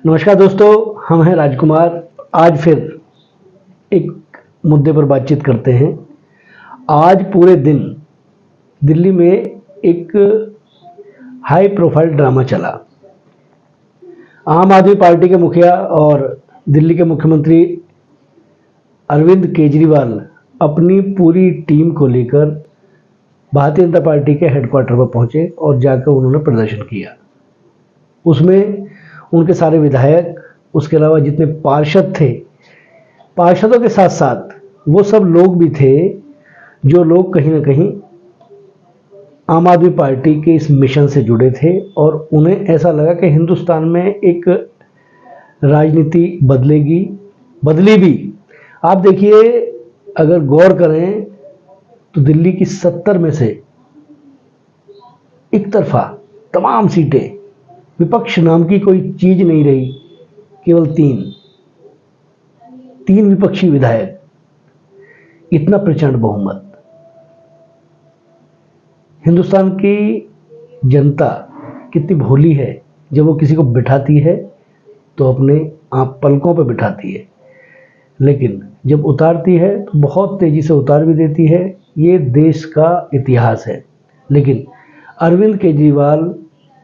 नमस्कार दोस्तों, हम हैं राजकुमार। आज फिर एक मुद्दे पर बातचीत करते हैं। आज पूरे दिन दिल्ली में एक हाई प्रोफाइल ड्रामा चला। आम आदमी पार्टी के मुखिया और दिल्ली के मुख्यमंत्री अरविंद केजरीवाल अपनी पूरी टीम को लेकर भारतीय जनता पार्टी के हेडक्वार्टर पर पहुंचे और जाकर उन्होंने प्रदर्शन किया। उसमें उनके सारे विधायक, उसके अलावा जितने पार्षद थे, पार्षदों के साथ साथ वो सब लोग भी थे जो लोग कहीं ना कहीं आम आदमी पार्टी के इस मिशन से जुड़े थे और उन्हें ऐसा लगा कि हिंदुस्तान में एक राजनीति बदली भी। आप देखिए, अगर गौर करें तो दिल्ली की 70 में से एक तरफा तमाम सीटें, विपक्ष नाम की कोई चीज नहीं रही। केवल तीन विपक्षी विधायक, इतना प्रचंड बहुमत। हिंदुस्तान की जनता कितनी भोली है, जब वो किसी को बिठाती है तो अपने आप पलकों पर बिठाती है, लेकिन जब उतारती है तो बहुत तेजी से उतार भी देती है। ये देश का इतिहास है। लेकिन अरविंद केजरीवाल,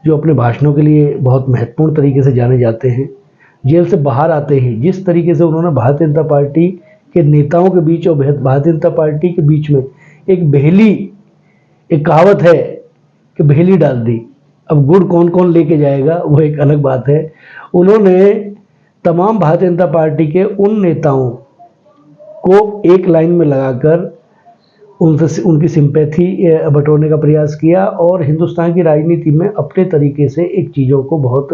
जो अपने भाषणों के लिए बहुत महत्वपूर्ण तरीके से जाने जाते हैं, जेल से बाहर आते ही जिस तरीके से उन्होंने भारतीय जनता पार्टी के नेताओं के बीच और भारतीय जनता पार्टी के बीच में एक कहावत है कि बेहली डाल दी। अब गुड़ कौन कौन लेके जाएगा वो एक अलग बात है। उन्होंने तमाम भारतीय जनता पार्टी के उन नेताओं को एक लाइन में लगाकर उनसे उनकी सिंपैथी बटोरने का प्रयास किया और हिंदुस्तान की राजनीति में अपने तरीके से एक चीज़ों को बहुत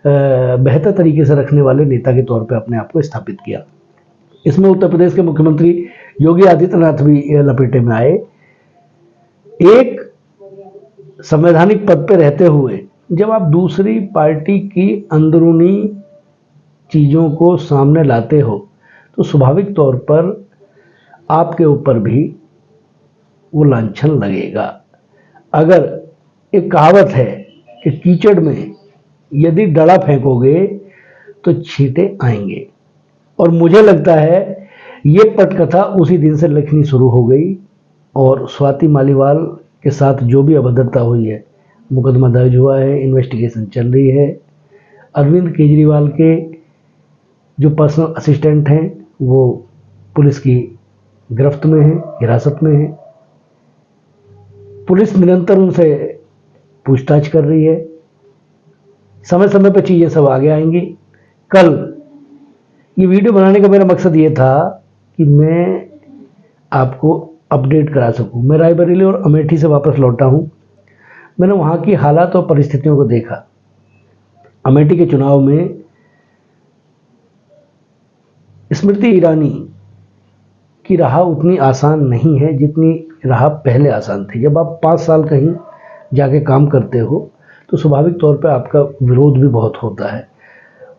बेहतर तरीके से रखने वाले नेता के तौर पे अपने आप को स्थापित किया। इसमें उत्तर प्रदेश के मुख्यमंत्री योगी आदित्यनाथ भी लपेटे में आए। एक संवैधानिक पद पे रहते हुए जब आप दूसरी पार्टी की अंदरूनी चीज़ों को सामने लाते हो तो स्वाभाविक तौर पर आपके ऊपर भी वो लांछन लगेगा। अगर एक कहावत है कि कीचड़ में यदि डला फेंकोगे तो छींटे आएंगे, और मुझे लगता है ये पटकथा उसी दिन से लिखनी शुरू हो गई। और स्वाति मालीवाल के साथ जो भी अभद्रता हुई है, मुकदमा दर्ज हुआ है, इन्वेस्टिगेशन चल रही है। अरविंद केजरीवाल के जो पर्सनल असिस्टेंट हैं वो पुलिस की गिरफ्त में हैं, हिरासत में हैं। पुलिस निरंतर उनसे पूछताछ कर रही है। समय समय पर चीज़ें सब आगे आएंगी। कल ये वीडियो बनाने का मेरा मकसद ये था कि मैं आपको अपडेट करा सकूं। मैं रायबरेली और अमेठी से वापस लौटा हूं। मैंने वहां की हालात और परिस्थितियों को देखा। अमेठी के चुनाव में स्मृति ईरानी की राह उतनी आसान नहीं है जितनी राह पहले आसान थी। जब आप 5 साल कहीं जाके काम करते हो तो स्वाभाविक तौर पे आपका विरोध भी बहुत होता है,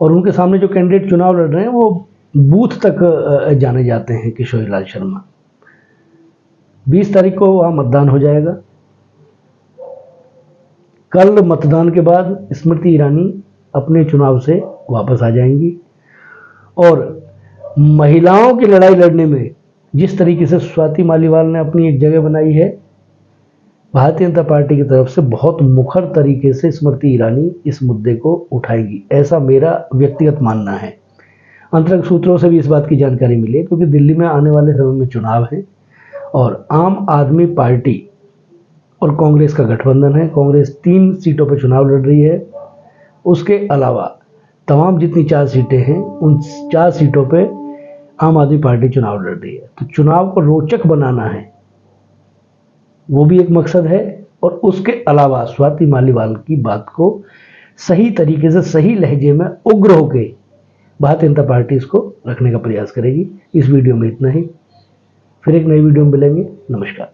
और उनके सामने जो कैंडिडेट चुनाव लड़ रहे हैं वो बूथ तक जाने जाते हैं। किशोरी लाल शर्मा, 20 तारीख को वहाँ मतदान हो जाएगा। कल मतदान के बाद स्मृति ईरानी अपने चुनाव से वापस आ जाएंगी, और महिलाओं की लड़ाई लड़ने में जिस तरीके से स्वाति मालीवाल ने अपनी एक जगह बनाई है, भारतीय जनता पार्टी की तरफ से बहुत मुखर तरीके से स्मृति ईरानी इस मुद्दे को उठाएगी, ऐसा मेरा व्यक्तिगत मानना है। अंतरंग सूत्रों से भी इस बात की जानकारी मिली है, क्योंकि दिल्ली में आने वाले समय में चुनाव है और आम आदमी पार्टी और कांग्रेस का गठबंधन है। कांग्रेस 3 सीटों पर चुनाव लड़ रही है। उसके अलावा तमाम जितनी 4 सीटें हैं, उन 4 सीटों पे आम आदमी पार्टी चुनाव लड़ रही है। तो चुनाव को रोचक बनाना है, वो भी एक मकसद है। और उसके अलावा स्वाति मालीवाल की बात को सही तरीके से, सही लहजे में उग्र होकर भारतीय जनता पार्टी इसको रखने का प्रयास करेगी। इस वीडियो में इतना ही। फिर एक नई वीडियो में मिलेंगे। नमस्कार।